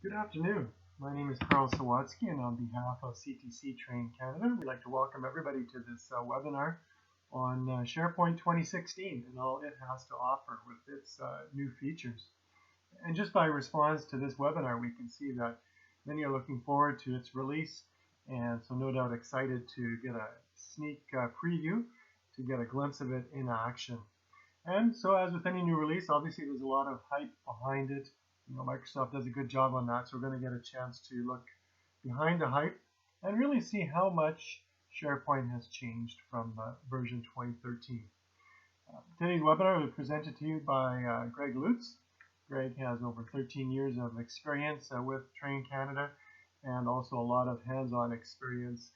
Good afternoon. My name is Carl Sawatsky, and on behalf of CTC Train Canada, we'd like to welcome everybody to this webinar on SharePoint 2016 and all it has to offer with its new features. And just by response to this webinar, we can see that many are looking forward to its release, and so no doubt excited to get a sneak preview, to get a glimpse of it in action. And so as with any new release, obviously there's a lot of hype behind it. Microsoft does a good job on that, so we're going to get a chance to look behind the hype and really see how much SharePoint has changed from version 2013. Today's webinar will be presented to you by Greg Lutz. Greg has over 13 years of experience with Train Canada and also a lot of hands-on experience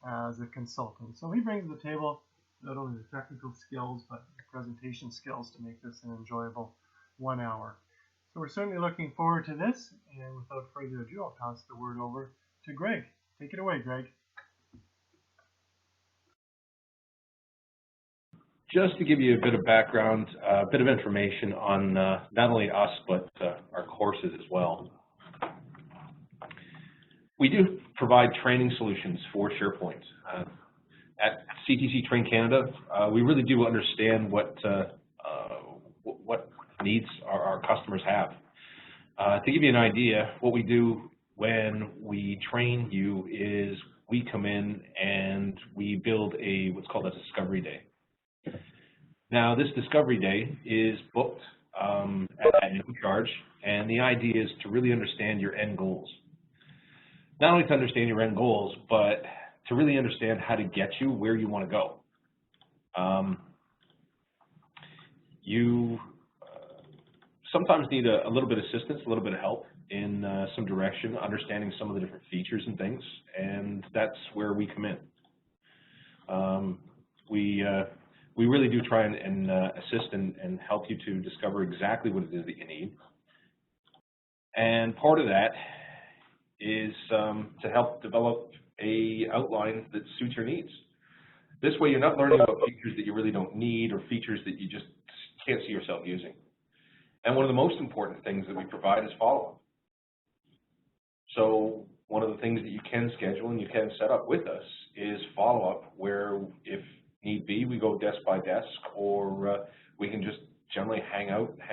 as a consultant. So he brings to the table not only the technical skills, but the presentation skills to make this an enjoyable 1 hour. So we're certainly looking forward to this, and without further ado, I'll pass the word over to Greg. Take it away, Greg. Just to give you a bit of background, a bit of information on not only us, but our courses as well. We do provide training solutions for SharePoint. At CTC Train Canada, we really do understand what needs our customers have. To give you an idea, what we do when we train you is we come in and we build what's called a discovery day. Now, this discovery day is booked at no charge, and the idea is to really understand your end goals. Not only to understand your end goals, but to really understand how to get you where you want to go. You sometimes need a little bit of assistance, a little bit of help in some direction, understanding some of the different features and things, and that's where we come in. We really do try and assist and help you to discover exactly what it is that you need. And part of that is to help develop an outline that suits your needs. This way you're not learning about features that you really don't need or features that you just can't see yourself using. And one of the most important things that we provide is follow-up. So one of the things that you can schedule and you can set up with us is follow-up, where if need be, we go desk by desk, or we can just generally hang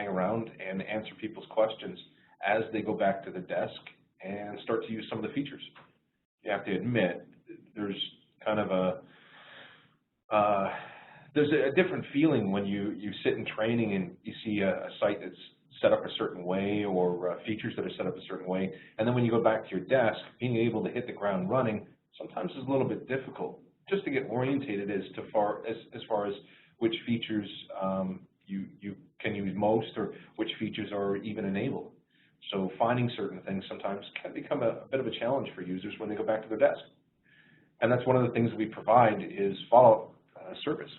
around and answer people's questions as they go back to the desk and start to use some of the features. You have to admit, there's kind of there's a different feeling when you sit in training and you see a site that's set up a certain way, or features that are set up a certain way, and then when you go back to your desk, being able to hit the ground running sometimes is a little bit difficult, just to get orientated as far as which features you can use most, or which features are even enabled. So finding certain things sometimes can become a bit of a challenge for users when they go back to their desk. And that's one of the things that we provide is follow-up service.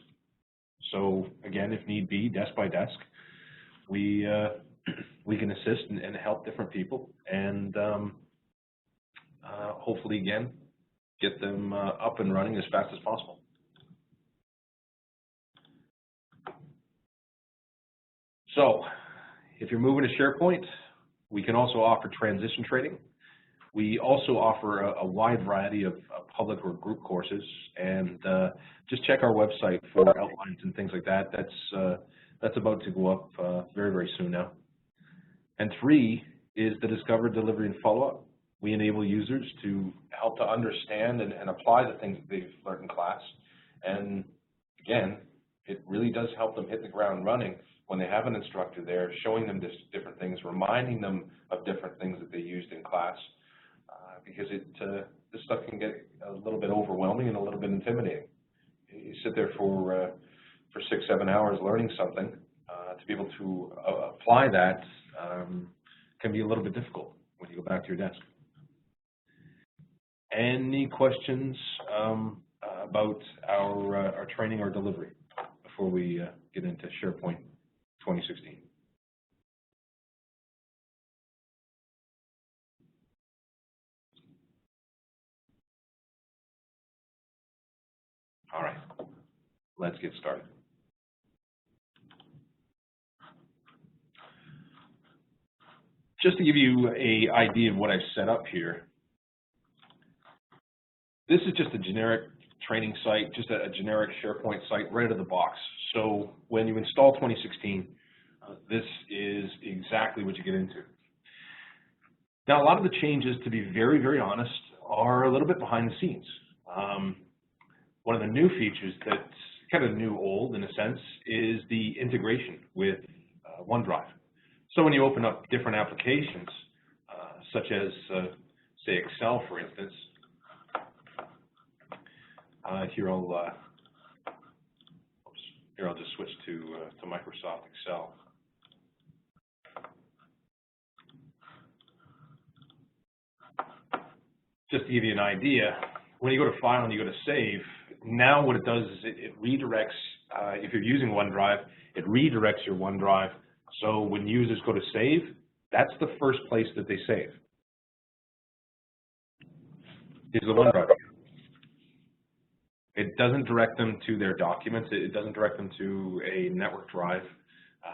So again, if need be, desk by desk, we can assist and help different people, and hopefully again get them up and running as fast as possible. So if you're moving to SharePoint, we can also offer transition training. We also offer a wide variety of public or group courses, and just check our website for outlines and things like that. That's about to go up very, very soon now. And 3 is the discover, delivery, and follow-up. We enable users to help to understand and apply the things that they've learned in class. And again, it really does help them hit the ground running when they have an instructor there, showing them different things, reminding them of different things that they used in class, because this stuff can get a little bit overwhelming and a little bit intimidating. You sit there for 6-7 hours learning something, to be able to apply that can be a little bit difficult when you go back to your desk. Any questions about our training or delivery before we get into SharePoint 2016? All right, let's get started. just to give you an idea of what I've set up here, this is just a generic training site, just a generic SharePoint site right out of the box. So when you install 2016, this is exactly what you get into. Now, a lot of the changes, to be very, very honest, are a little bit behind the scenes. One of the new features that's kind of new old in a sense is the integration with OneDrive. So when you open up different applications, such as, say, Excel, for instance, here I'll just switch to Microsoft Excel. Just to give you an idea, when you go to File and you go to Save, now what it does is it redirects, if you're using OneDrive, it redirects your OneDrive. So when users go to save, that's the first place that they save, is the OneDrive. It doesn't direct them to their documents. It doesn't direct them to a network drive.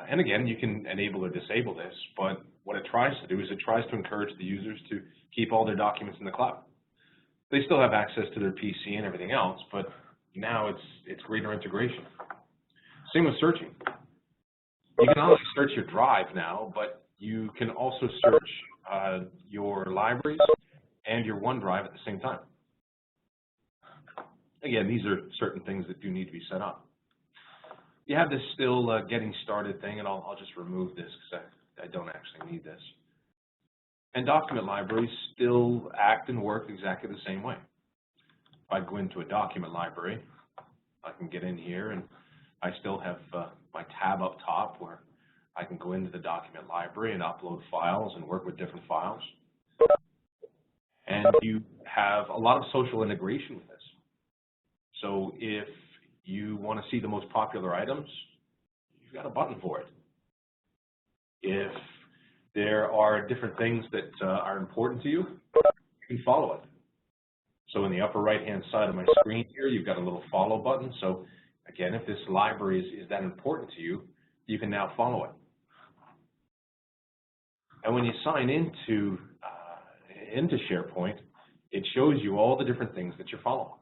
And again, you can enable or disable this, but what it tries to do is it tries to encourage the users to keep all their documents in the cloud. They still have access to their PC and everything else, but now it's greater integration. Same with searching. You can not only search your drive now, but you can also search your libraries and your OneDrive at the same time. Again, these are certain things that do need to be set up. You have this still getting started thing, and I'll just remove this because I don't actually need this. And document libraries still act and work exactly the same way. If I go into a document library, I can get in here, and I still have my tab up top where I can go into the document library and upload files and work with different files. And you have a lot of social integration with this. So if you want to see the most popular items, you've got a button for it. If there are different things that are important to you, you can follow it. So in the upper right-hand side of my screen here, you've got a little follow button. So again, if this library is that important to you, you can now follow it. And when you sign into SharePoint, it shows you all the different things that you're following.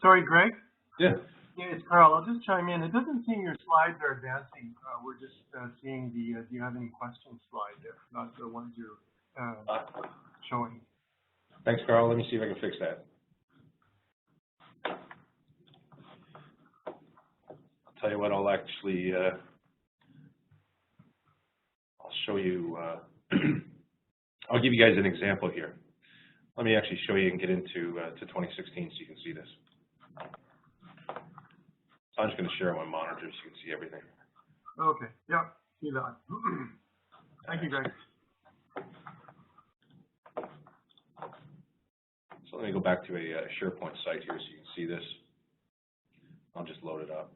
Sorry, Greg? Yeah. Yeah, it's Carl. I'll just chime in. It doesn't seem your slides are advancing. We're just seeing the do you have any questions slide there, not the ones you're showing. Thanks, Carl. Let me see if I can fix that. I'll tell you what, I'll actually, I'll show you, I'll give you guys an example here. Let me actually show you and get into to 2016 so you can see this. So I'm just going to share my monitor so you can see everything. Okay, yeah, see that. Thank you, Greg. So let me go back to a SharePoint site here so you can see this. I'll just load it up.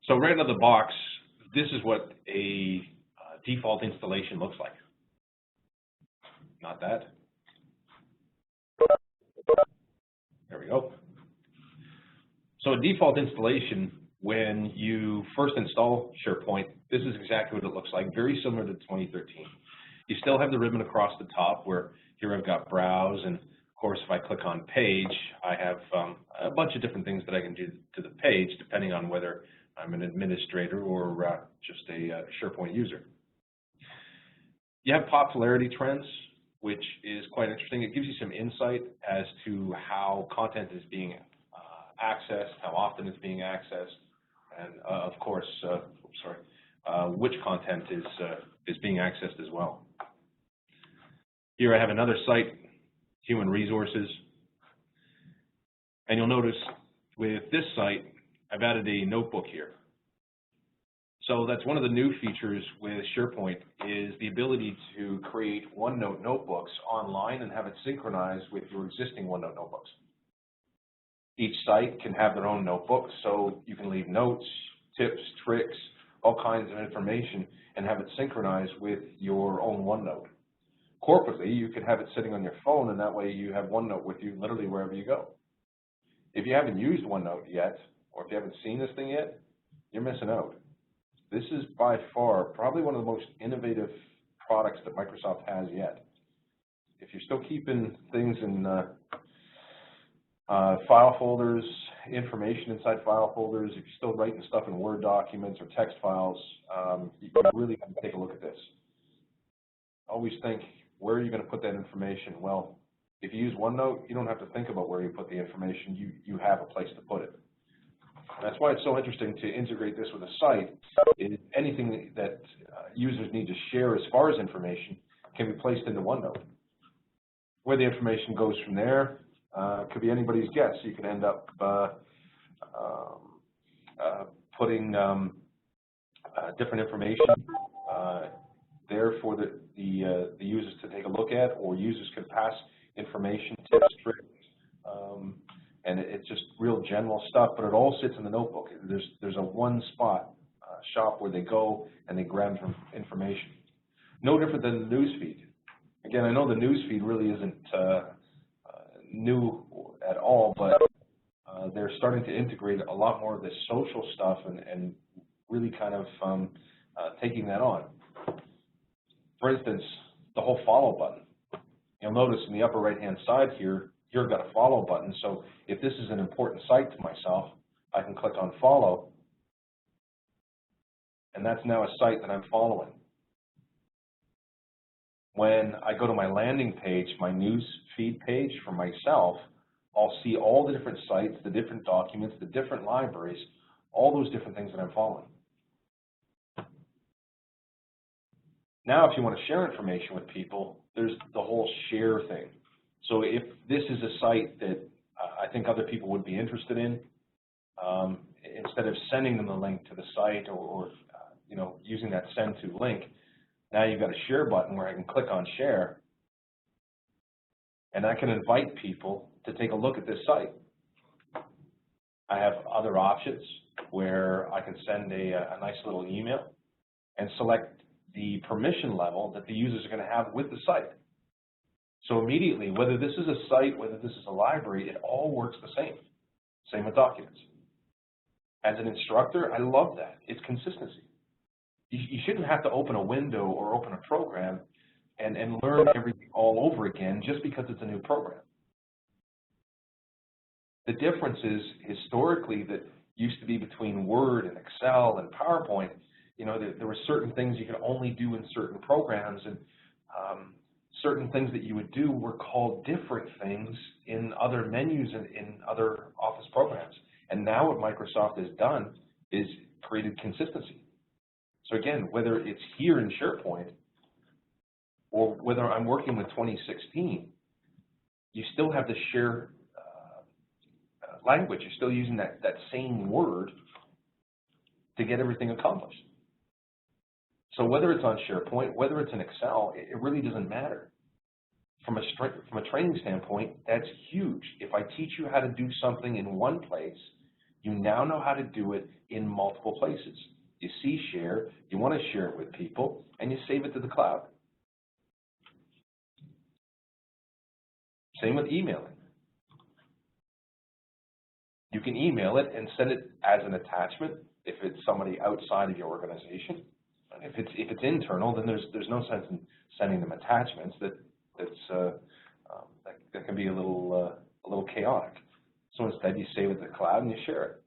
So right out of the box, this is what a default installation looks like. Not that. There we go. So a default installation, when you first install SharePoint, this is exactly what it looks like, very similar to 2013. You still have the ribbon across the top where here I've got Browse, and of course if I click on Page, I have a bunch of different things that I can do to the page depending on whether I'm an administrator or just a SharePoint user. You have popularity trends, which is quite interesting. It gives you some insight as to how content is being accessed, how often it's being accessed, and of course, which content is being accessed as well. Here I have another site, Human Resources, and you'll notice with this site, I've added a notebook here. So that's one of the new features with SharePoint is the ability to create OneNote Notebooks online and have it synchronized with your existing OneNote Notebooks. Each site can have their own notebook, so you can leave notes, tips, tricks, all kinds of information, and have it synchronized with your own OneNote. Corporately, you can have it sitting on your phone, and that way you have OneNote with you literally wherever you go. If you haven't used OneNote yet, or if you haven't seen this thing yet, you're missing out. This is by far probably one of the most innovative products that Microsoft has yet. If you're still keeping things in file folders, information inside file folders, if you're still writing stuff in Word documents or text files, you really have to take a look at this. Always think, where are you going to put that information? Well, if you use OneNote, you don't have to think about where you put the information. You have a place to put it. That's why it's so interesting to integrate this with a site. Anything that users need to share as far as information can be placed into OneNote. Where the information goes from there could be anybody's guess. You can end up putting different information there for the users to take a look at, or users can pass information, tips, tricks, and it's just real general stuff, but it all sits in the notebook. There's a one-spot shop where they go and they grab information. No different than the Newsfeed. Again, I know the Newsfeed really isn't new at all, but they're starting to integrate a lot more of this social stuff and really kind of taking that on. For instance, the whole follow button. You'll notice in the upper right-hand side here, I've got a follow button. So if this is an important site to myself, I can click on follow, and that's now a site that I'm following. When I go to my landing page, my news feed page for myself, I'll see all the different sites, the different documents, the different libraries, all those different things that I'm following. Now, if you want to share information with people, there's the whole share thing. So if this is a site that I think other people would be interested in, instead of sending them the link to the site or using that send to link, now you've got a share button where I can click on share, and I can invite people to take a look at this site. I have other options where I can send a nice little email and select the permission level that the users are going to have with the site. So immediately, whether this is a site, whether this is a library, it all works the same. Same with documents. As an instructor, I love that. It's consistency. You shouldn't have to open a window or open a program and learn everything all over again just because it's a new program. The difference is, historically, that used to be between Word and Excel and PowerPoint. There were certain things you could only do in certain programs, and certain things that you would do were called different things in other menus and in other Office programs. And now what Microsoft has done is created consistency. So again, whether it's here in SharePoint or whether I'm working with 2016, you still have the share language. You're still using that same word to get everything accomplished. So whether it's on SharePoint, whether it's in Excel, it really doesn't matter. From a training standpoint, that's huge. If I teach you how to do something in one place, you now know how to do it in multiple places. You see share, you want to share it with people, and you save it to the cloud. Same with emailing. You can email it and send it as an attachment if it's somebody outside of your organization. If it's internal, then there's no sense in sending them attachments. That can be a little chaotic. So instead, you save it to the cloud and you share it.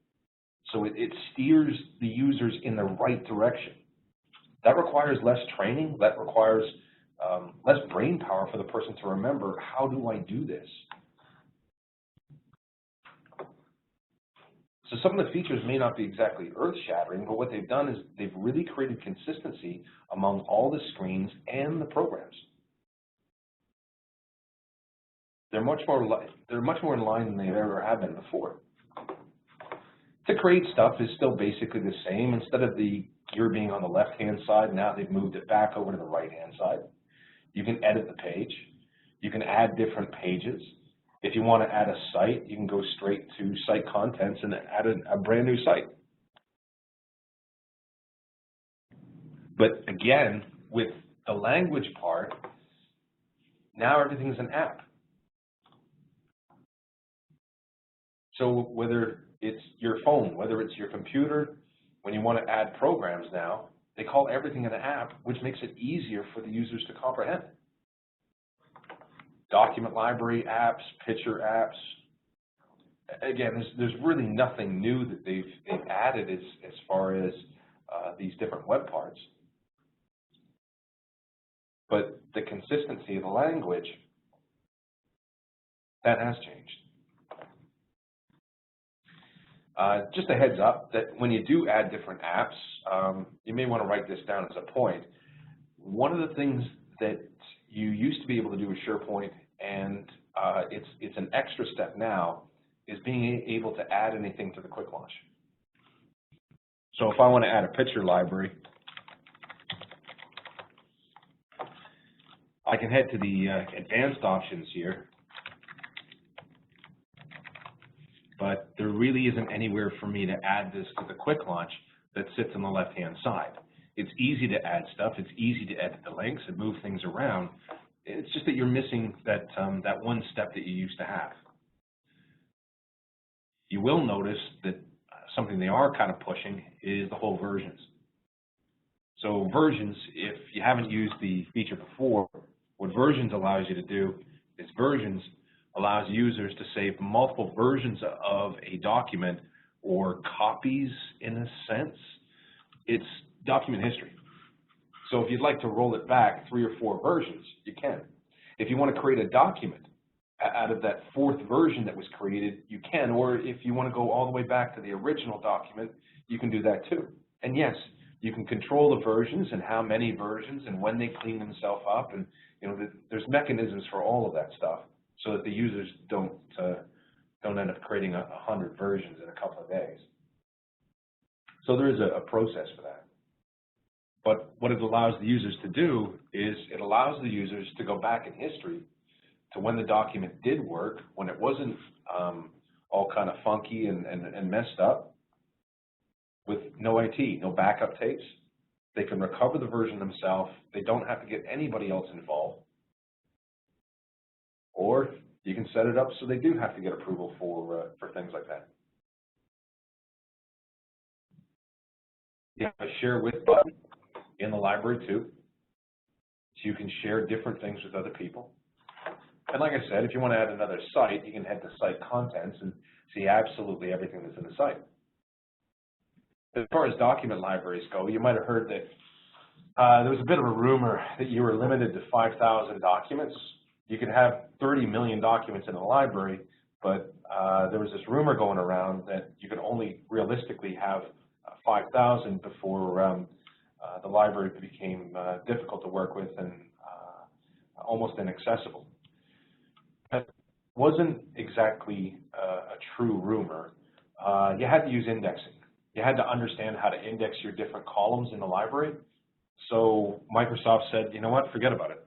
So it steers the users in the right direction. That requires less training. That requires less brain power for the person to remember, how do I do this? So some of the features may not be exactly earth-shattering, but what they've done is they've really created consistency among all the screens and the programs. They're much more in line than they ever have been before. To create stuff is still basically the same. Instead of the gear being on the left-hand side, now they've moved it back over to the right-hand side. You can edit the page. You can add different pages. If you want to add a site, you can go straight to site contents and add a brand new site. But again, with the language part, now everything's an app. So whether it's your phone, whether it's your computer, when you want to add programs now, they call everything an app, which makes it easier for the users to comprehend. Document library apps, picture apps. Again, there's really nothing new that they've added as far as these different web parts. But the consistency of the language, that has changed. Just a heads up that when you do add different apps, you may want to write this down as a point. One of the things that you used to be able to do with SharePoint, and it's an extra step now, is being able to add anything to the quick launch. So if I want to add a picture library, I can head to the advanced options here, but there really isn't anywhere for me to add this to the quick launch that sits on the left-hand side. It's easy to add stuff. It's easy to edit the links and move things around. It's just that you're missing that, that one step that you used to have. You will notice that something they are kind of pushing is the whole versions. So versions, if you haven't used the feature before, what versions allows you to do is versions allows users to save multiple versions of a document, or copies in a sense. It's document history. So if you'd like to roll it back 3 or 4 versions, you can. If you want to create a document out of that 4th version that was created, you can. Or if you want to go all the way back to the original document, you can do that too. And yes, you can control the versions and how many versions and when they clean themselves up. And there's mechanisms for all of that stuff, so that the users don't end up creating 100 versions in a couple of days. So there is a process for that. But what it allows the users to do is it allows the users to go back in history to when the document did work, when it wasn't all kind of funky and messed up, with no IT, no backup tapes. They can recover the version themselves. They don't have to get anybody else involved. Or you can set it up so they do have to get approval for things like that. You have a share with button in the library too, so you can share different things with other people. And like I said, if you want to add another site, you can head to Site Contents and see absolutely everything that's in the site. As far as document libraries go, you might have heard that there was a bit of a rumor that you were limited to 5,000 documents. You could have 30 million documents in a library, but there was this rumor going around that you could only realistically have 5,000 before the library became difficult to work with and almost inaccessible. That wasn't exactly a true rumor. You had to use indexing. You had to understand how to index your different columns in the library. So Microsoft said, you know what, forget about it.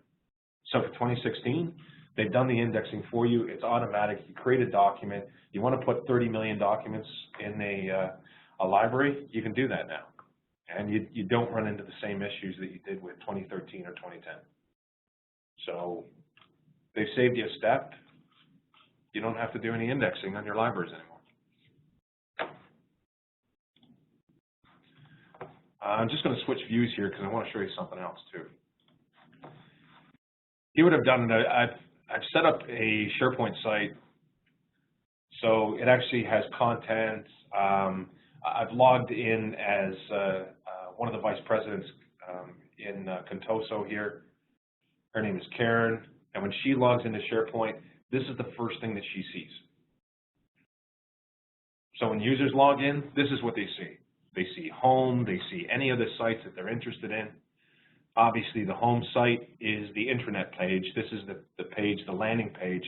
So for 2016, they've done the indexing for you. It's automatic. You create a document. You want to put 30 million documents in a library, you can do that now. And you don't run into the same issues that you did with 2013 or 2010. So they've saved you a step. You don't have to do any indexing on your libraries anymore. I'm just going to switch views here because I want to show you something else too. You would have done it. I've set up a SharePoint site, so it actually has content. I've logged in as one of the vice presidents in Contoso here. Her name is Karen, and when she logs into SharePoint, this is the first thing that she sees. So when users log in, this is what they see. They see home, they see any of the sites that they're interested in. Obviously, the home site is the intranet page. This is the page, the landing page,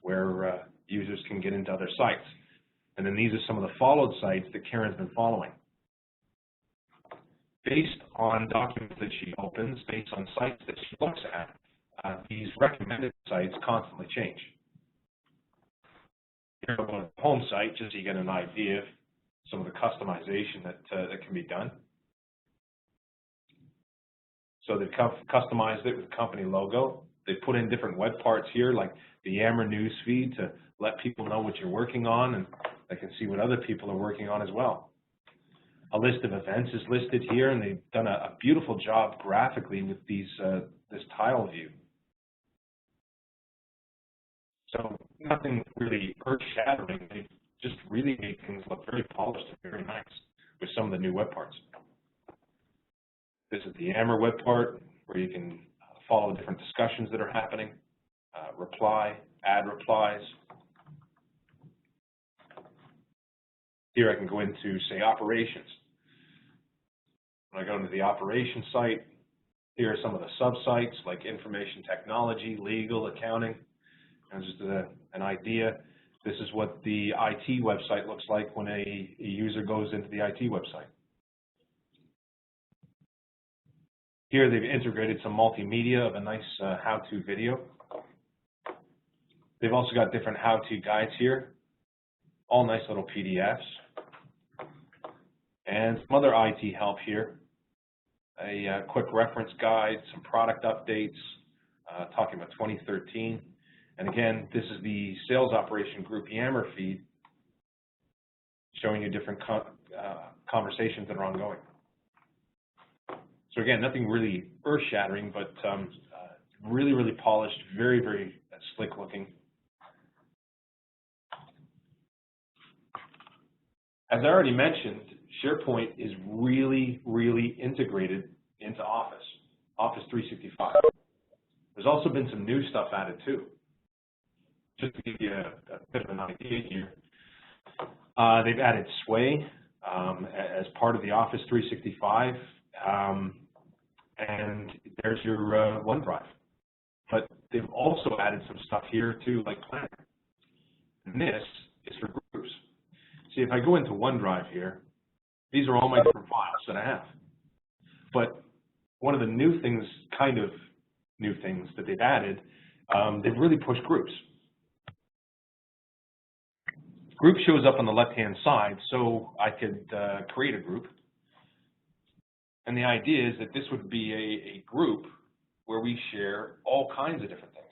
where users can get into other sites. And then these are some of the followed sites that Karen's been following. Based on documents that she opens, based on sites that she looks at, these recommended sites constantly change. Here we'll go to the home site just so you get an idea of some of the customization that can be done. So they've customized it with the company logo. They put in different web parts here, like the Yammer Newsfeed, to let people know what you're working on, and they can see what other people are working on as well. A list of events is listed here, and they've done a beautiful job graphically with these this tile view. So nothing really earth-shattering. They just really made things look very polished and very nice with some of the new web parts. This is the Yammer web part, where you can follow different discussions that are happening, reply, add replies. Here I can go into, say, operations. When I go into the operations site, here are some of the sub-sites like information technology, legal, accounting. And just an idea, this is what the IT website looks like when a user goes into the IT website. Here they've integrated some multimedia of a nice how-to video. They've also got different how-to guides here, all nice little PDFs. And some other IT help here, a quick reference guide, some product updates, talking about 2013. And again, this is the sales operation group Yammer feed, showing you different conversations that are ongoing. So again, nothing really earth-shattering, but really, really polished, very, very slick looking. As I already mentioned, SharePoint is really, really integrated into Office 365. There's also been some new stuff added too. Just to give you a bit of an idea here, they've added Sway as part of the Office 365, and there's your OneDrive. But they've also added some stuff here too, like Planner. And this is for groups. See, if I go into OneDrive here, these are all my different files that I have. But one of the new things, that they've added, they've really pushed groups. Group shows up on the left-hand side, so I could create a group. And the idea is that this would be a group where we share all kinds of different things.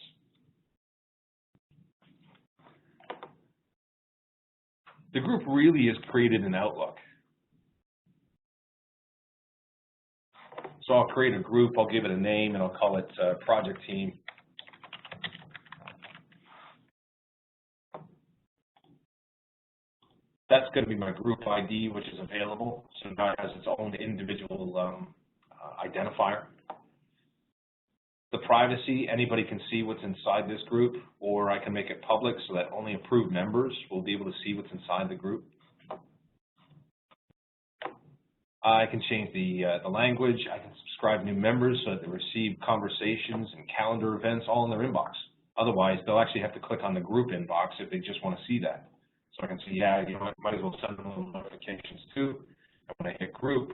The group really is created in Outlook. So I'll create a group, I'll give it a name, and I'll call it Project Team. That's going to be my group ID, which is available. So now it has its own individual identifier. The privacy, anybody can see what's inside this group, or I can make it public so that only approved members will be able to see what's inside the group. I can change the language. I can subscribe new members so that they receive conversations and calendar events all in their inbox. Otherwise, they'll actually have to click on the group inbox if they just want to see that. So I can see, yeah, you know, I might as well send them little notifications too. And when I hit group,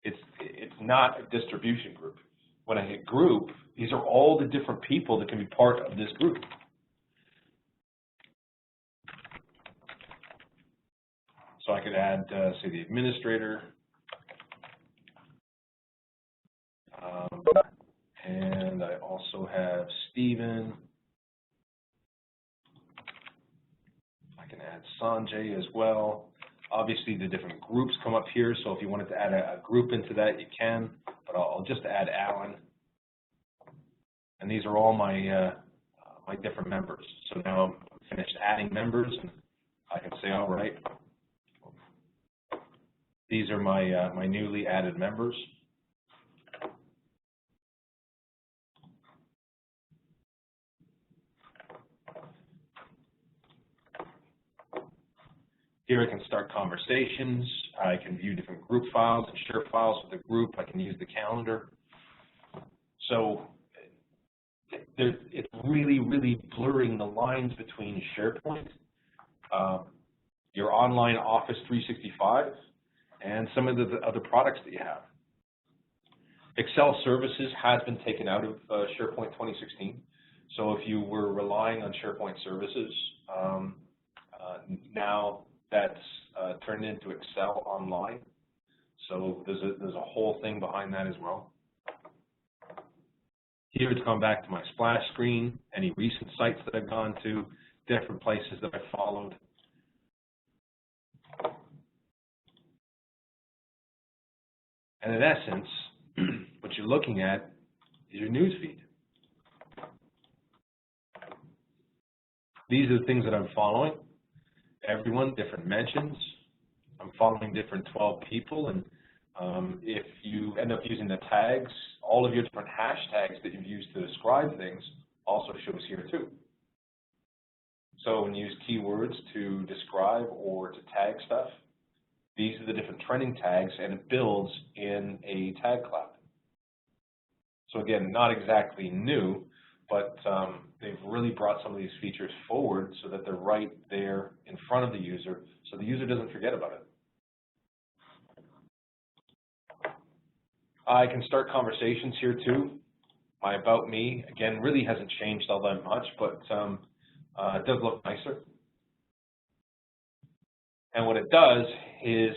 it's not a distribution group. When I hit group, these are all the different people that can be part of this group. So I could add, say, the administrator, and I also have Stephen. I can add Sanjay as well. Obviously, the different groups come up here, so if you wanted to add a group into that, you can, but I'll just add Alan. And these are all my my different members. So now I'm finished adding members, and I can say, all right, these are my my newly added members. Here I can start conversations. I can view different group files and share files with the group. I can use the calendar. So it's really, really blurring the lines between SharePoint, your online Office 365, and some of the other products that you have. Excel Services has been taken out of SharePoint 2016. So if you were relying on SharePoint Services, now that's turned into Excel Online. So there's a whole thing behind that as well. Here it's gone back to my splash screen, any recent sites that I've gone to, different places that I've followed. And in essence, what you're looking at is your newsfeed. These are the things that I'm following. Everyone, different mentions. I'm following different 12 people, and if you end up using the tags, all of your different hashtags that you've used to describe things also shows here too. So when you use keywords to describe or to tag stuff, these are the different trending tags, and it builds in a tag cloud. So again, not exactly new, but they've really brought some of these features forward so that they're right there in front of the user, so the user doesn't forget about it. I can start conversations here too. My About Me, again, really hasn't changed all that much, but it does look nicer. And what it does is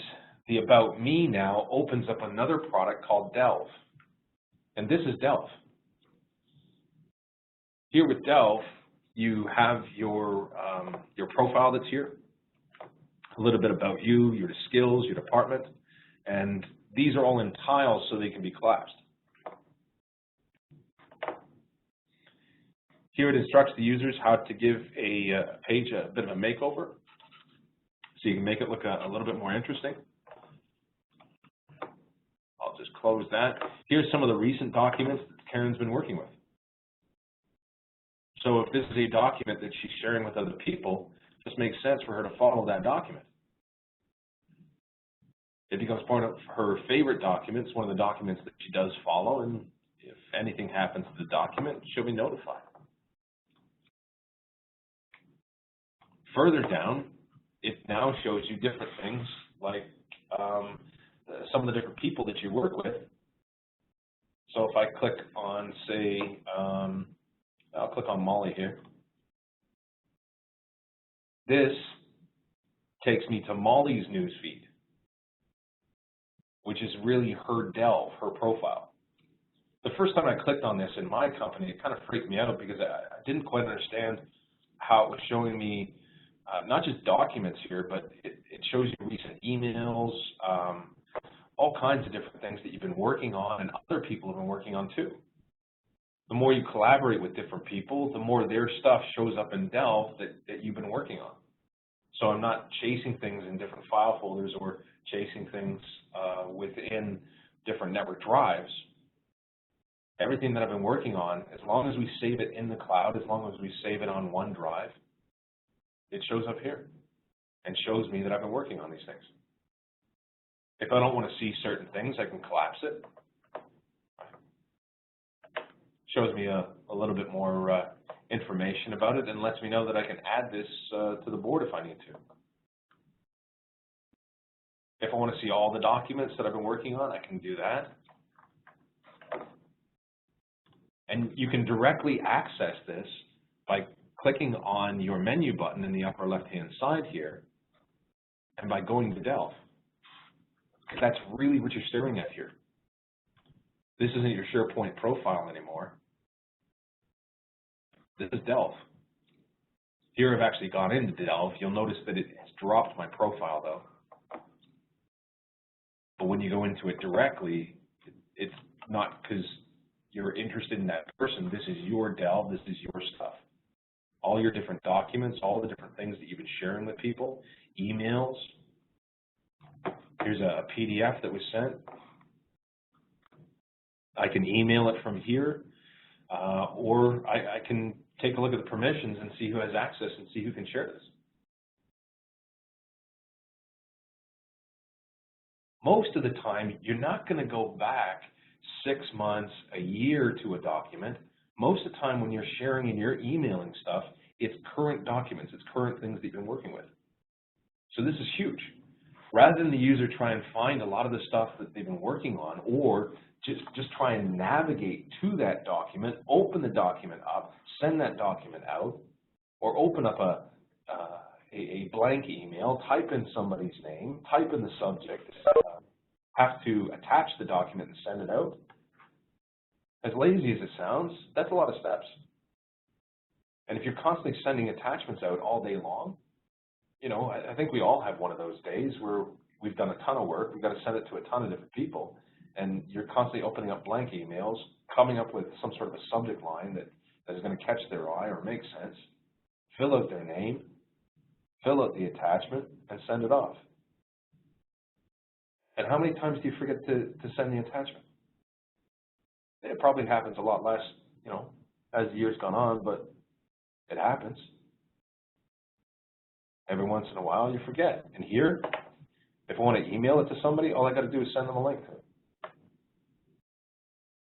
the About Me now opens up another product called Delft. And this is Delft. Here with Delft, you have your profile that's here, a little bit about you, your skills, your department, and these are all in tiles so they can be collapsed. Here it instructs the users how to give a page a bit of a makeover, so you can make it look a little bit more interesting. I'll just close that. Here's some of the recent documents that Karen's been working with. So if this is a document that she's sharing with other people, it just makes sense for her to follow that document. It becomes part of her favorite documents, one of the documents that she does follow, and if anything happens to the document, she'll be notified. Further down, it now shows you different things like some of the different people that you work with. So if I click on, say, I'll click on Molly here. This takes me to Molly's newsfeed, which is really her Delft, her profile. The first time I clicked on this in my company, it kind of freaked me out because I didn't quite understand how it was showing me not just documents here, but it shows you recent emails, all kinds of different things that you've been working on and other people have been working on too. The more you collaborate with different people, the more their stuff shows up in Delft that you've been working on. So I'm not chasing things in different file folders or chasing things within different network drives. Everything that I've been working on, as long as we save it in the cloud, as long as we save it on OneDrive, it shows up here and shows me that I've been working on these things. If I don't want to see certain things, I can collapse it. Shows me a little bit more information about it and lets me know that I can add this to the board if I need to. If I want to see all the documents that I've been working on, I can do that. And you can directly access this by clicking on your menu button in the upper left-hand side here and by going to Delft. That's really what you're staring at here. This isn't your SharePoint profile anymore. This is Delft. Here I've actually gone into Delft. You'll notice that it has dropped my profile though. But when you go into it directly, it's not because you're interested in that person. This is your Delft. This is your stuff. All your different documents, all the different things that you've been sharing with people, emails. Here's a PDF that was sent. I can email it from here, or I can take a look at the permissions and see who has access and see who can share this. Most of the time, you're not going to go back 6 months, a year to a document. Most of the time when you're sharing and you're emailing stuff, it's current documents, it's current things that you've been working with. So this is huge. Rather than the user try and find a lot of the stuff that they've been working on, or just try and navigate to that document, open the document up, send that document out, or open up a blank email, type in somebody's name, type in the subject, have to attach the document and send it out. As lazy as it sounds, that's a lot of steps. And if you're constantly sending attachments out all day long, you know, I think we all have one of those days where we've done a ton of work, we've got to send it to a ton of different people, and you're constantly opening up blank emails, coming up with some sort of a subject line that is going to catch their eye or make sense, fill out their name, fill out the attachment, and send it off. And how many times do you forget to send the attachment? It probably happens a lot less, as the years gone on, but it happens. Every once in a while, you forget. And here, if I want to email it to somebody, all I got to do is send them a link to it.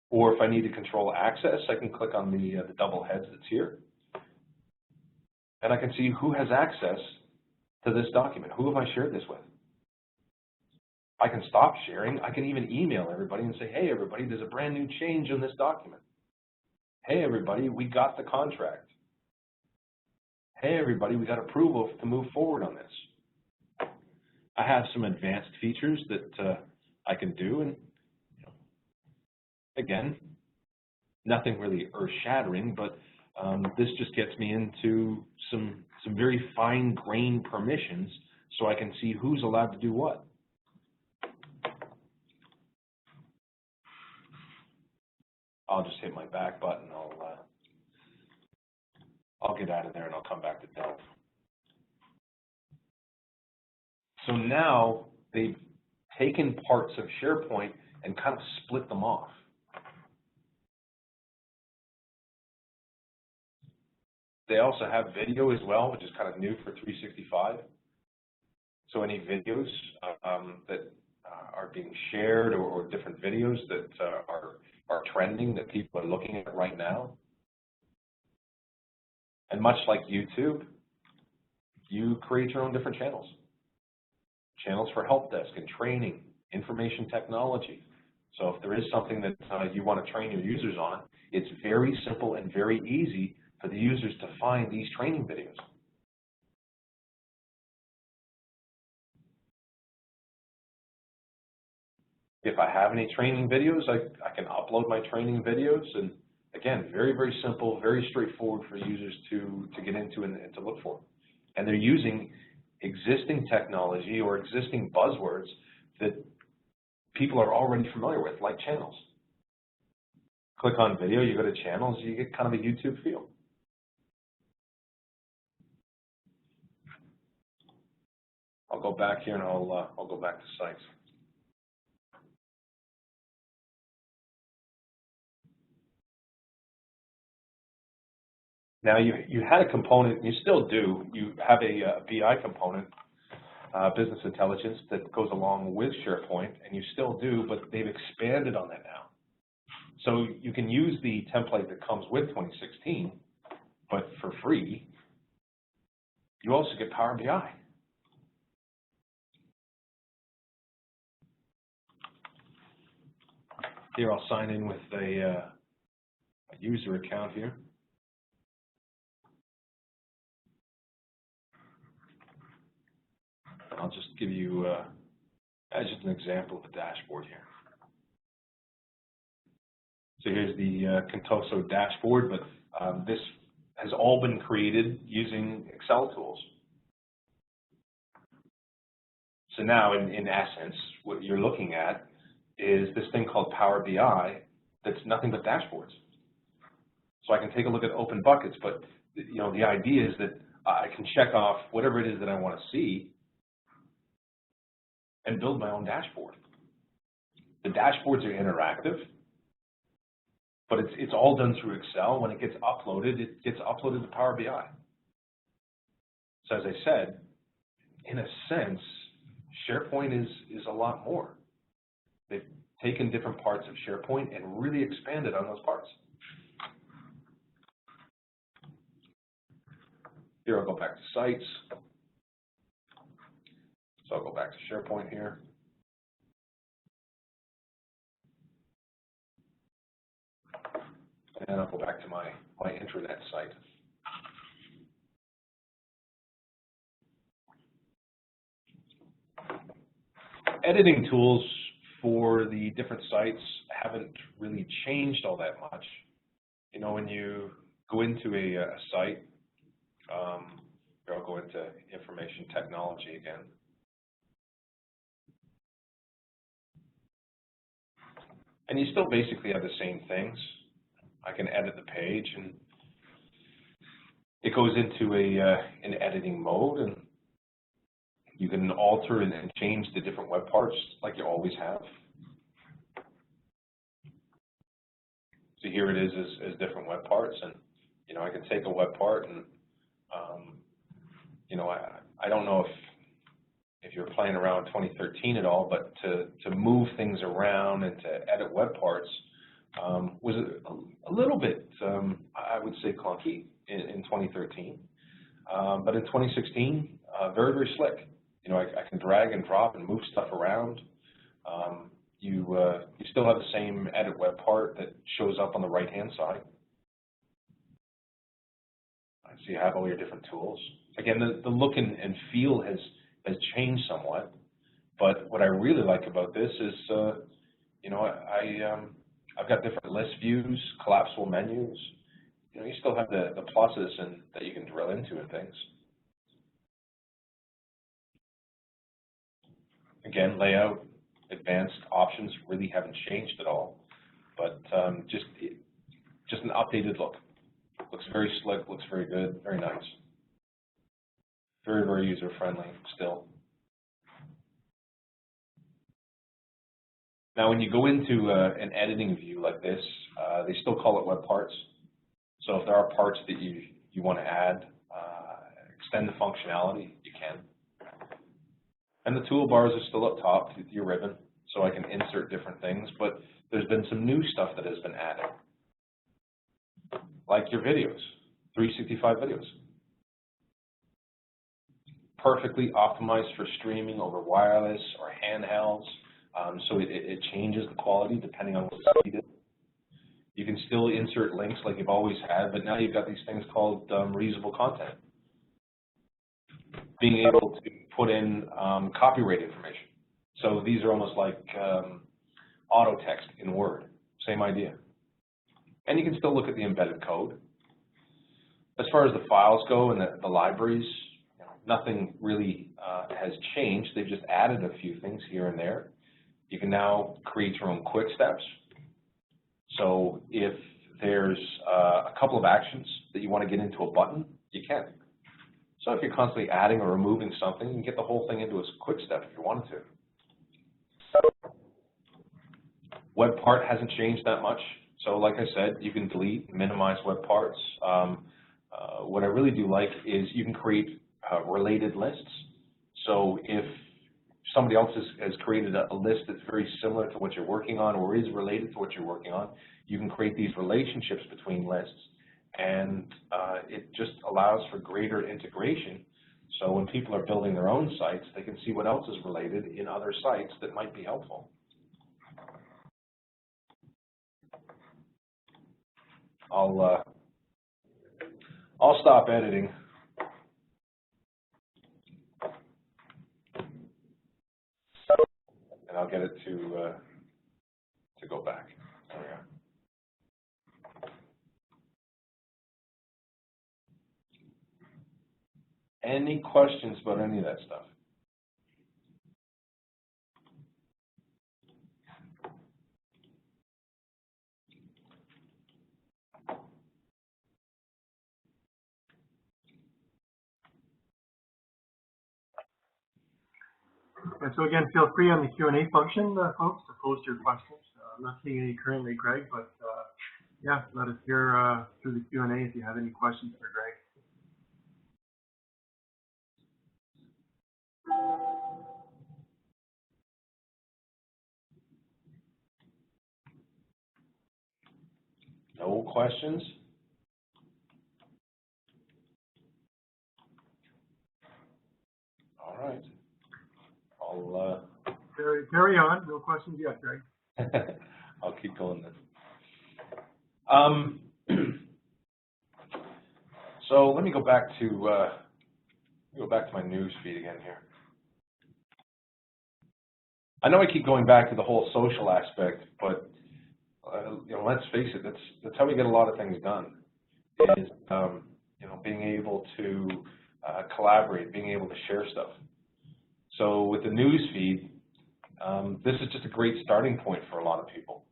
Or if I need to control access, I can click on the double heads that's here, and I can see who has access to this document. Who have I shared this with? I can stop sharing. I can even email everybody and say, hey, everybody, there's a brand new change in this document. Hey, everybody, we got the contract. Hey, everybody, we got approval to move forward on this. I have some advanced features that I can do, and again, nothing really earth-shattering, but this just gets me into some very fine-grained permissions so I can see who's allowed to do what. I'll just hit my back button. I'll get out of there and I'll come back to Delft. So now they've taken parts of SharePoint and kind of split them off. They also have video as well, which is kind of new for 365. So any videos that are being shared or different videos that are trending that people are looking at right now. And much like YouTube, you create your own different channels. Channels for help desk and training, information technology. So if there is something that you want to train your users on, it's very simple and very easy for the users to find these training videos. If I have any training videos, I can upload my training videos, and again, very, very simple, very straightforward for users to get into and to look for. And they're using existing technology or existing buzzwords that people are already familiar with, like channels. Click on video, you go to channels, you get kind of a YouTube feel. I'll go back here and I'll go back to sites. Now you had a component, you still do, you have a BI component, business intelligence, that goes along with SharePoint, and you still do, but they've expanded on that now. So you can use the template that comes with 2016, but for free. You also get Power BI. Here, I'll sign in with a user account here. I'll just give you as just an example of a dashboard here. So here's the Contoso dashboard, but this has all been created using Excel tools. So now, in essence, what you're looking at is this thing called Power BI that's nothing but dashboards. So I can take a look at open buckets, but the idea is that I can check off whatever it is that I want to see and build my own dashboard. The dashboards are interactive, but it's all done through Excel. When it gets uploaded to Power BI. So as I said, in a sense, SharePoint is a lot more. They've taken different parts of SharePoint and really expanded on those parts. Here I'll go back to sites. So I'll go back to SharePoint here. And I'll go back to my intranet site. Editing tools for the different sites haven't really changed all that much. When you go into a site, I'll go into information technology again. And you still basically have the same things. I can edit the page, and it goes into an editing mode, and you can alter and change the different web parts like you always have. So here it is as different web parts, and I can take a web part, and I don't know if you're playing around 2013 at all, but to move things around and to edit web parts was a little bit, I would say, clunky in 2013. But in 2016, very, very slick. I can drag and drop and move stuff around. You still have the same edit web part that shows up on the right-hand side. So you have all your different tools. Again, the look and feel has changed somewhat, but what I really like about this is, I've got different list views, collapsible menus. You still have the pluses and that you can drill into and things. Again, layout, advanced options really haven't changed at all, but just an updated look. Looks very slick, looks very good, very nice. Very, very user-friendly still. Now, when you go into an editing view like this, they still call it web parts. So if there are parts that you want to add, extend the functionality, you can. And the toolbars are still up top with your ribbon, so I can insert different things, but there's been some new stuff that has been added, like your videos, 365 videos. Perfectly optimized for streaming over wireless or handhelds, so it changes the quality depending on what speed it is. You can still insert links like you've always had, but now you've got these things called reusable content. Being able to put in copyright information. So these are almost like auto text in Word, same idea. And you can still look at the embedded code. As far as the files go and the libraries, nothing really has changed. They've just added a few things here and there. You can now create your own quick steps. So if there's a couple of actions that you want to get into a button, you can. So if you're constantly adding or removing something, you can get the whole thing into a quick step if you wanted to. Web part hasn't changed that much. So like I said, you can delete, minimize web parts. What I really do like is you can create related lists. So if somebody else has created a list that's very similar to what you're working on or is related to what you're working on, you can create these relationships between lists, and it just allows for greater integration. So when people are building their own sites, they can see what else is related in other sites that might be helpful. I'll stop editing. And I'll get it to go back. There we go. Any questions about any of that stuff? And so again, feel free on the Q&A function, folks, to post your questions. I'm not seeing any currently, Greg, but yeah, let us hear through the Q&A if you have any questions for Greg. No questions? All right. I'll carry on. No questions yet, Greg. I'll keep going then. So let me go back to my Newsfeed again here. I know I keep going back to the whole social aspect, but let's face it, that's how we get a lot of things done. Is being able to collaborate, being able to share stuff. So with the Newsfeed, this is just a great starting point for a lot of people.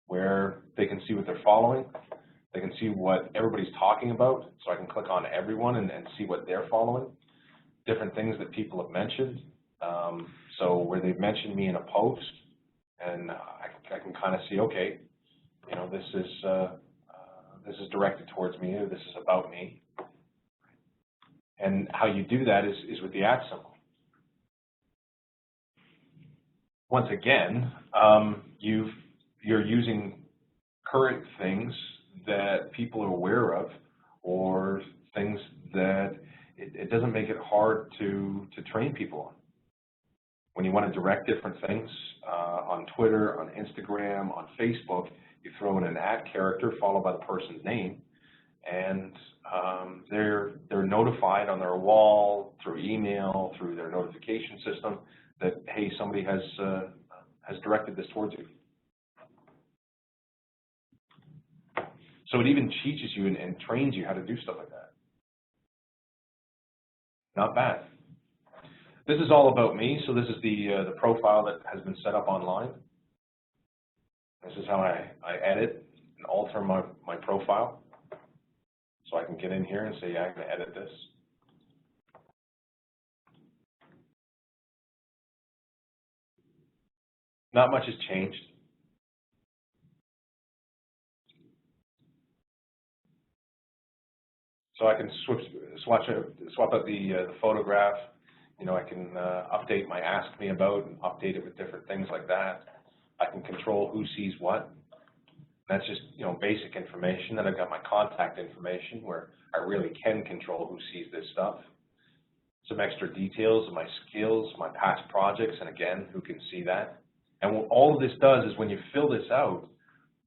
where they can see what they're following. They can see what everybody's talking about, so I can click on everyone and see what they're following. Different things that people have mentioned. So where they've mentioned me in a post, and I can kind of see, okay, you know, this is directed towards me, or this is about me. And how you do that is with the @ symbol. Once again, you're using current things that people are aware of, or things that it doesn't make it hard to train people on. When you want to direct different things on Twitter, on Instagram, on Facebook, you throw in an @ character followed by the person's name, and they're notified on their wall, through email, through their notification system, that, hey, somebody has directed this towards you. So it even teaches you and trains you how to do stuff like that. Not bad. This is all about me, so this is the profile that has been set up online. This is how I edit and alter my profile. So I can get in here and say, yeah, I'm going to edit this. Not much has changed. So I can swap out the photograph. You know, I can update my Ask Me About and update it with different things like that. I can control who sees what. That's just, you know, basic information. Then I've got my contact information where I really can control who sees this stuff. Some extra details of my skills, my past projects, and again, who can see that. And what all of this does is when you fill this out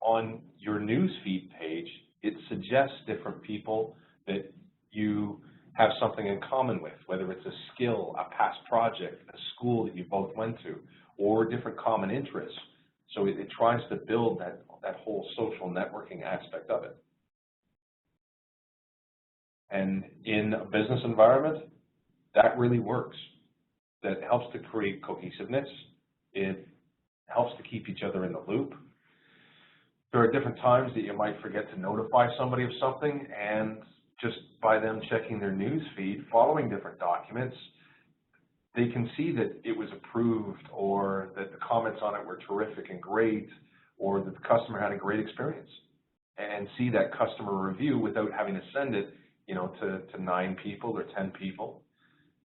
on your Newsfeed page, it suggests different people that you have something in common with, whether it's a skill, a past project, a school that you both went to, or different common interests. So it tries to build that whole social networking aspect of it. And in a business environment, that really works. That helps to create cohesiveness. It helps to keep each other in the loop. There are different times that you might forget to notify somebody of something, and just by them checking their news feed, following different documents, they can see that it was approved, or that the comments on it were terrific and great, or that the customer had a great experience, and see that customer review without having to send it, you know, to 9 people or 10 people.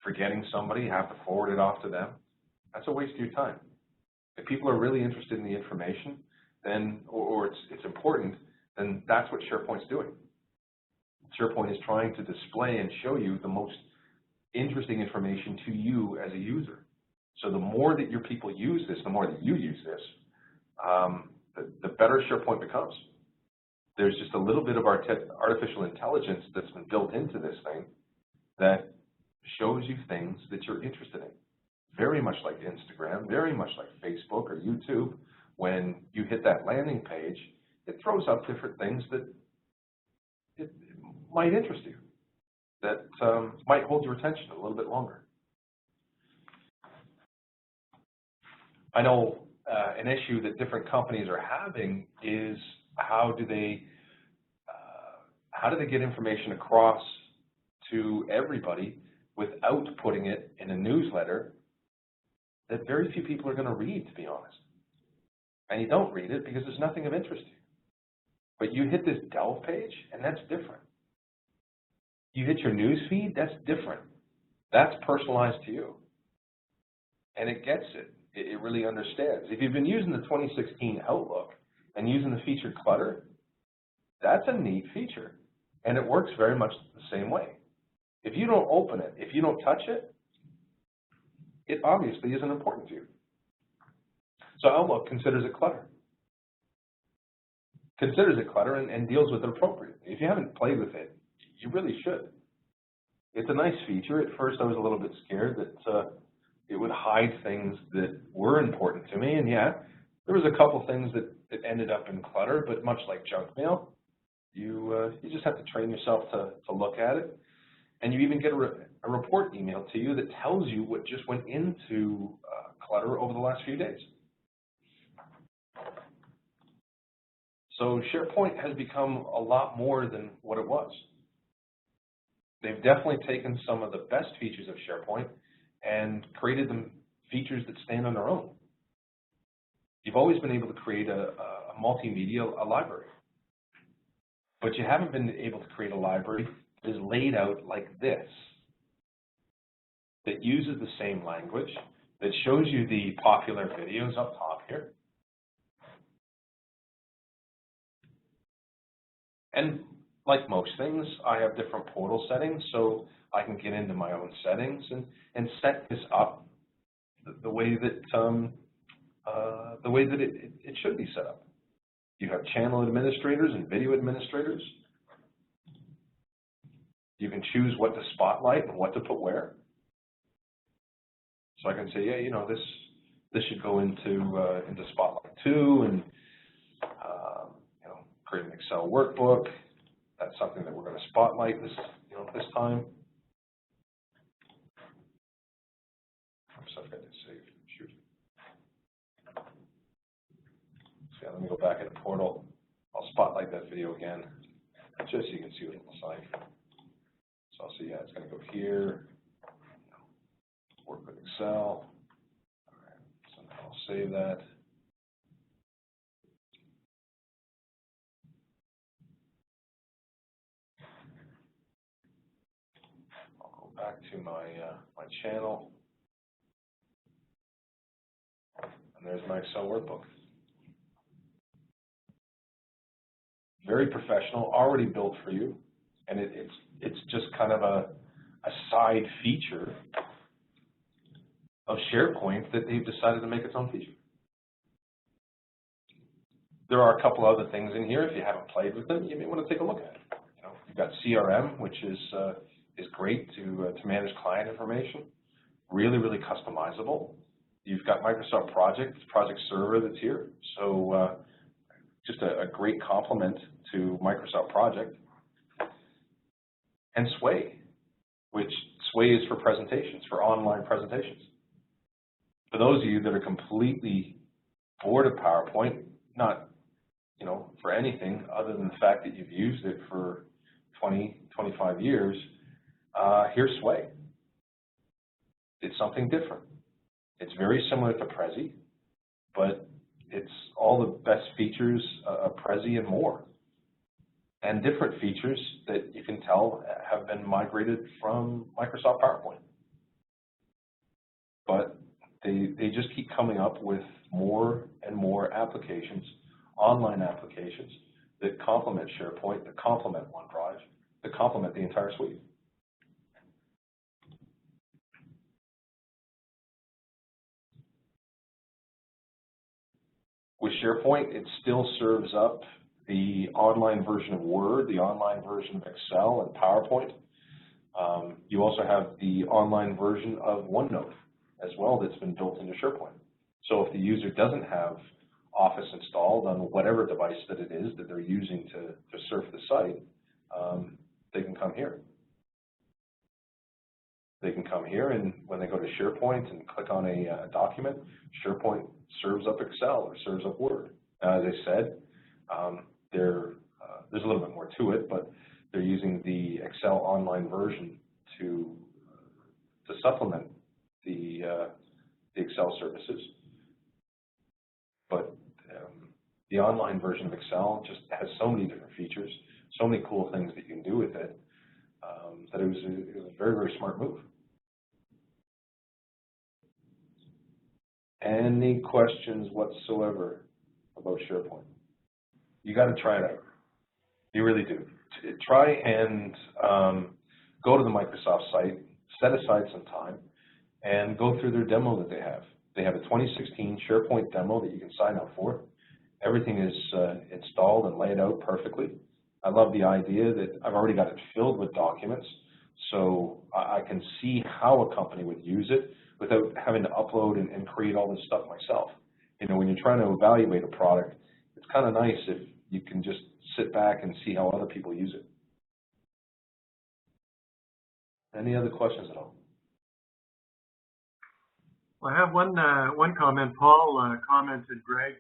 Forgetting somebody, have to forward it off to them. That's a waste of your time. If people are really interested in the information, then, or it's important, then that's what SharePoint's doing. SharePoint is trying to display and show you the most interesting information to you as a user. So the more that your people use this, the more that you use this, the better SharePoint becomes. There's just a little bit of artificial intelligence that's been built into this thing that shows you things that you're interested in. Very much like Instagram, very much like Facebook or YouTube. When you hit that landing page, it throws up different things that it might interest you, that might hold your attention a little bit longer. I know an issue that different companies are having is how do they get information across to everybody without putting it in a newsletter that very few people are going to read, to be honest. And you don't read it because there's nothing of interest to you. But you hit this Delft page, and that's different. You hit your news feed, that's different. That's personalized to you. And it gets it. It really understands. If you've been using the 2016 Outlook and using the feature Clutter, that's a neat feature. And it works very much the same way. If you don't open it, if you don't touch it, it obviously isn't important to you. So Outlook considers it clutter. Considers it clutter and deals with it appropriately. If you haven't played with it, you really should. It's a nice feature. At first I was a little bit scared that it would hide things that were important to me, and yeah, there was a couple things that ended up in clutter, but much like junk mail, you just have to train yourself to look at it. And you even get a report email to you that tells you what just went into clutter over the last few days. So SharePoint has become a lot more than what it was. They've definitely taken some of the best features of SharePoint and created them features that stand on their own. You've always been able to create a multimedia library, but you haven't been able to create a library that is laid out like this, that uses the same language, that shows you the popular videos up top here. And like most things, I have different portal settings, so I can get into my own settings and set this up the way that it should be set up. You have channel administrators and video administrators. You can choose what to spotlight and what to put where. So I can say, yeah, you know, this should go into Spotlight 2, and you know, create an Excel workbook. That's something that we're going to spotlight this time. So I've got to save. Shoot. So yeah, let me go back in the portal. I'll spotlight that video again, just so you can see what it looks like. So I'll see, yeah, it's going to go here. Work with Excel. All right, so now I'll save that. I'll go back to my my channel, and there's my Excel workbook. Very professional, already built for you, and it's just kind of a side feature of SharePoint that they've decided to make its own feature. There are a couple other things in here. If you haven't played with them, you may want to take a look at it. You know, you've got CRM, which is great to manage client information. Really, really customizable. You've got Microsoft Project Server that's here. So just a great complement to Microsoft Project. And Sway, which Sway is for presentations, for online presentations. For those of you that are completely bored of PowerPoint, not, you know, for anything other than the fact that you've used it for 20, 25 years, here's Sway. It's something different. It's very similar to Prezi, but it's all the best features of Prezi and more. And different features that you can tell have been migrated from Microsoft PowerPoint. But they just keep coming up with more and more applications, online applications, that complement SharePoint, that complement OneDrive, that complement the entire suite. With SharePoint, it still serves up the online version of Word, the online version of Excel and PowerPoint. You also have the online version of OneNote as well that's been built into SharePoint. So if the user doesn't have Office installed on whatever device that it is that they're using to surf the site, they can come here. They can come here, and when they go to SharePoint and click on a document, SharePoint serves up Excel or serves up Word. As I said, there's a little bit more to it, but they're using the Excel online version to supplement the Excel services. But the online version of Excel just has so many different features, so many cool things that you can do with it, that it was a very, very smart move. Any questions whatsoever about SharePoint? You got to try it out. You really do. Try and go to the Microsoft site, set aside some time, and go through their demo that they have. They have a 2016 SharePoint demo that you can sign up for. Everything is installed and laid out perfectly. I love the idea that I've already got it filled with documents, so I can see how a company would use it without having to upload and create all this stuff myself. You know, when you're trying to evaluate a product, it's kind of nice if you can just sit back and see how other people use it. Any other questions at all? Well, I have one comment. Paul commented, Greg,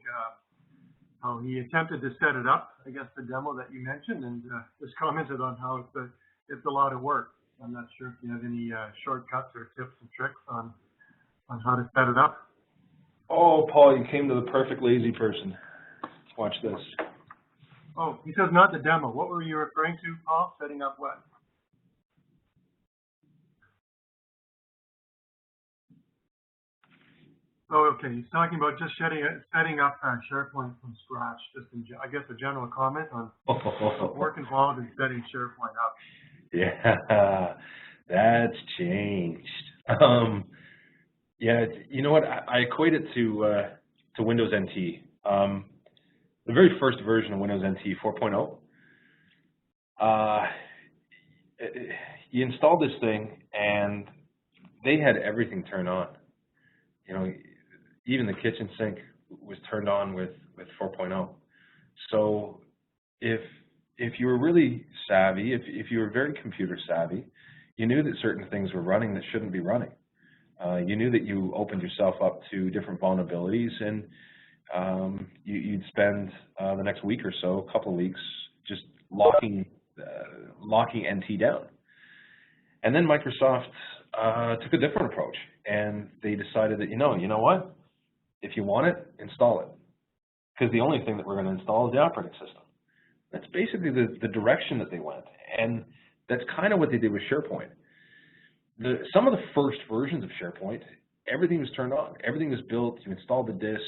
how he attempted to set it up, I guess the demo that you mentioned, and just commented on how it's a lot of work. I'm not sure if you have any shortcuts or tips and tricks on how to set it up. Oh, Paul, you came to the perfect lazy person. Watch this. Oh, he says not the demo. What were you referring to, Paul? Setting up what? Oh, okay. He's talking about just setting up SharePoint from scratch. Just I guess a general comment on work involved in setting SharePoint up. Yeah, that's changed. Yeah, you know what? I equate it to Windows NT. The very first version of Windows NT 4.0. You installed this thing, and they had everything turned on. You know, even the kitchen sink was turned on with 4.0. So if you were really savvy, if you were very computer savvy, you knew that certain things were running that shouldn't be running. You knew that you opened yourself up to different vulnerabilities, and you'd spend the next week or so, a couple of weeks, just locking NT down. And then Microsoft took a different approach, and they decided that, you know what? If you want it, install it. Because the only thing that we're going to install is the operating system. That's basically the direction that they went. And that's kind of what they did with SharePoint. Some of the first versions of SharePoint, everything was turned on. Everything was built. You installed the disk.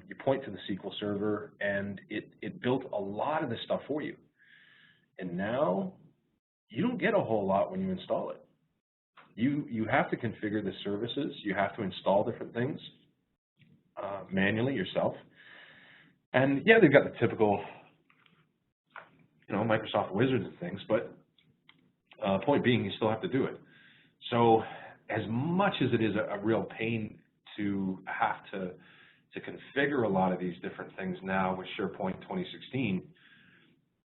You point to the SQL server, and it built a lot of this stuff for you. And now you don't get a whole lot when you install it. You have to configure the services. You have to install different things manually yourself. And yeah, they've got the typical, Microsoft wizards and things, but point being, you still have to do it. So as much as it is a real pain to have to configure a lot of these different things now with SharePoint 2016,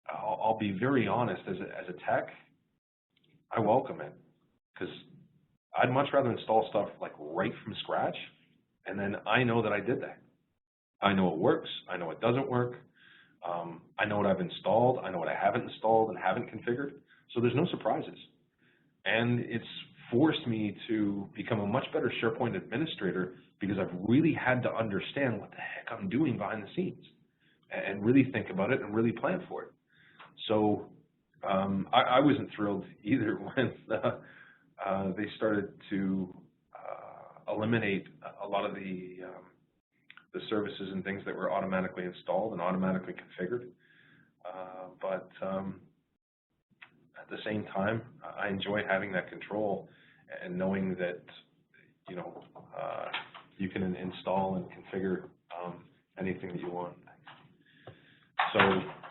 I'll be very honest, as a tech, I welcome it, because I'd much rather install stuff like right from scratch, and then I know that I did that. I know it works. I know it doesn't work. I know what I've installed. I know what I haven't installed and haven't configured. So there's no surprises. And it's forced me to become a much better SharePoint administrator, because I've really had to understand what the heck I'm doing behind the scenes and really think about it and really plan for it. So I wasn't thrilled either when they started to eliminate a lot of the services and things that were automatically installed and automatically configured. But at the same time, I enjoy having that control and knowing that, you can install and configure anything that you want. So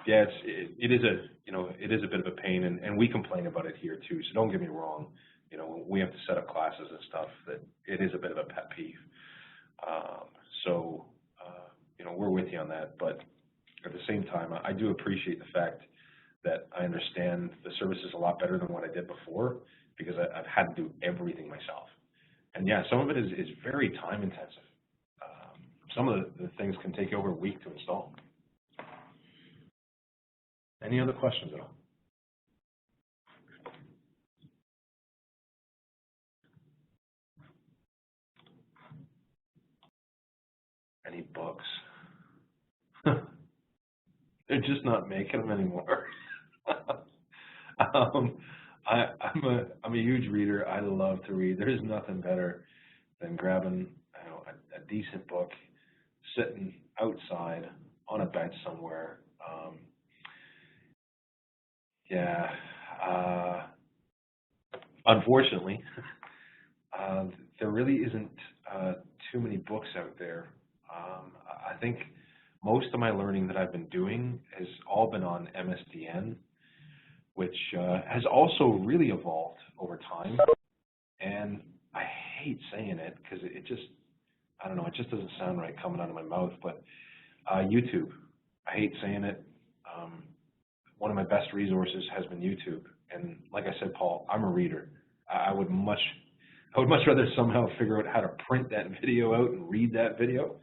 yeah, it is a bit of a pain, and we complain about it here too. So don't get me wrong. We have to set up classes and stuff. That it is a bit of a pet peeve. So we're with you on that. But at the same time, I do appreciate the fact that I understand the services a lot better than what I did before, because I've had to do everything myself. And yeah, some of it is very time intensive. Some of the things can take over a week to install. Any other questions at all? Any books? They're just not making them anymore. I'm a huge reader. I love to read. There is nothing better than grabbing a decent book, sitting outside on a bench somewhere. Unfortunately, there really isn't too many books out there. I think most of my learning that I've been doing has all been on MSDN, which has also really evolved over time. And I hate saying it because it just doesn't sound right coming out of my mouth, but YouTube. I hate saying it. One of my best resources has been YouTube. And like I said, Paul, I'm a reader. I would much rather somehow figure out how to print that video out and read that video.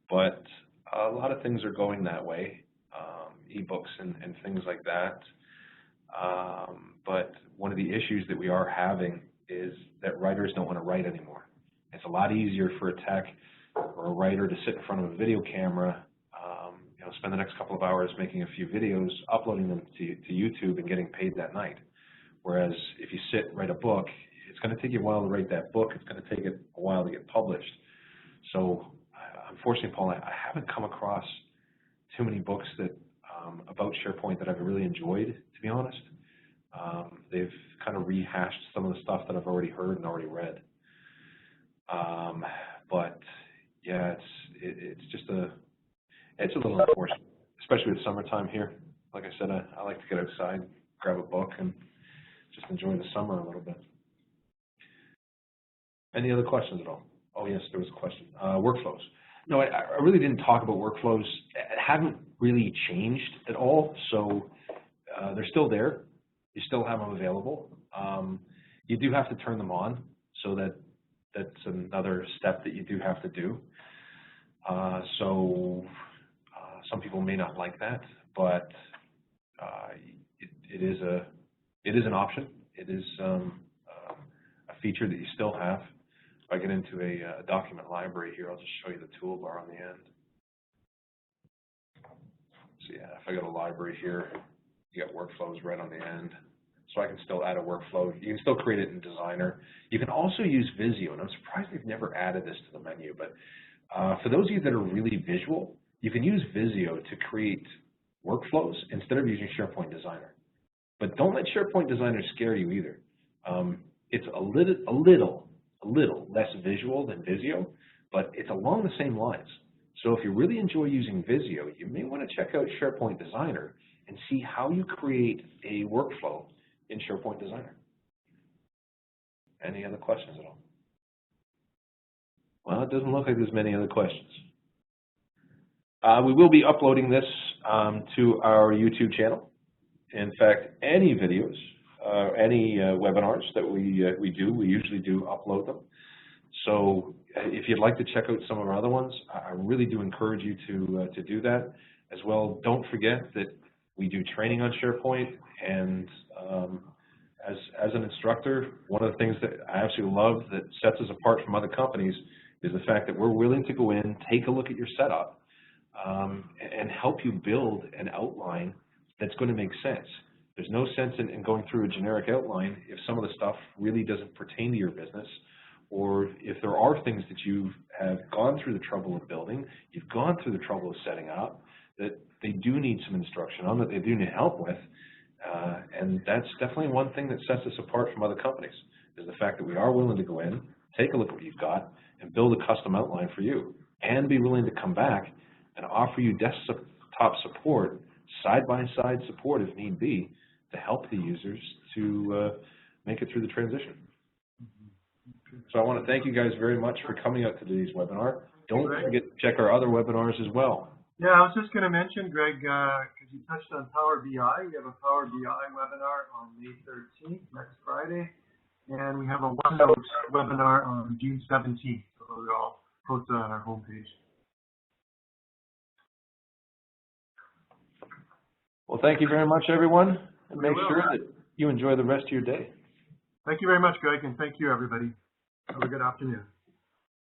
But a lot of things are going that way, ebooks and things like that. But one of the issues that we are having is that writers don't want to write anymore. It's a lot easier for a tech or a writer to sit in front of a video camera, spend the next couple of hours making a few videos, uploading them to YouTube and getting paid that night. Whereas if you sit and write a book, it's going to take you a while to write that book. It's going to take it a while to get published. So unfortunately, Paul, I haven't come across too many books that about SharePoint that I've really enjoyed, to be honest. They've kind of rehashed some of the stuff that I've already heard and already read. But yeah, it's just it's a little unfortunate, especially with summertime here. Like I said, I like to get outside, grab a book, and just enjoy the summer a little bit. Any other questions at all? Oh yes, there was a question. Workflows. No, I really didn't talk about workflows. It haven't really changed at all, so they're still there. You still have them available. You do have to turn them on, so that's another step that you do have to do. Some people may not like that, but it is an option. It is a feature that you still have. If I get into a document library here, I'll just show you the toolbar on the end. So yeah, if I go to library here, you got workflows right on the end. So I can still add a workflow. You can still create it in Designer. You can also use Visio, and I'm surprised they've never added this to the menu, but for those of you that are really visual, you can use Visio to create workflows instead of using SharePoint Designer. But don't let SharePoint Designer scare you either. It's a little less visual than Visio, but it's along the same lines. So if you really enjoy using Visio, you may want to check out SharePoint Designer and see how you create a workflow in SharePoint Designer. Any other questions at all? Well, it doesn't look like there's many other questions. We will be uploading this to our YouTube channel. In fact, any videos, any webinars that we usually do upload them. So if you'd like to check out some of our other ones, I really do encourage you to do that. As well, don't forget that we do training on SharePoint, and as an instructor, one of the things that I absolutely love that sets us apart from other companies is the fact that we're willing to go in, take a look at your setup, and help you build an outline that's going to make sense. There's no sense in going through a generic outline if some of the stuff really doesn't pertain to your business, or if there are things that you have gone through the trouble of building, you've gone through the trouble of setting up, that they do need some instruction on, that they do need help with. And that's definitely one thing that sets us apart from other companies, is the fact that we are willing to go in, take a look at what you've got, and build a custom outline for you, and be willing to come back and offer you desktop support, side-by-side support if need be, to help the users to make it through the transition. So I want to thank you guys very much for coming out to today's webinar. Don't forget to check our other webinars as well. Yeah, I was just going to mention, Greg, because you touched on Power BI. We have a Power BI webinar on May 13th, next Friday. And we have a OneNote webinar on June 17th. So those are all posted on our homepage. Well, thank you very much, everyone. And make sure that you enjoy the rest of your day. Thank you very much, Greg, and thank you, everybody. Have a good afternoon.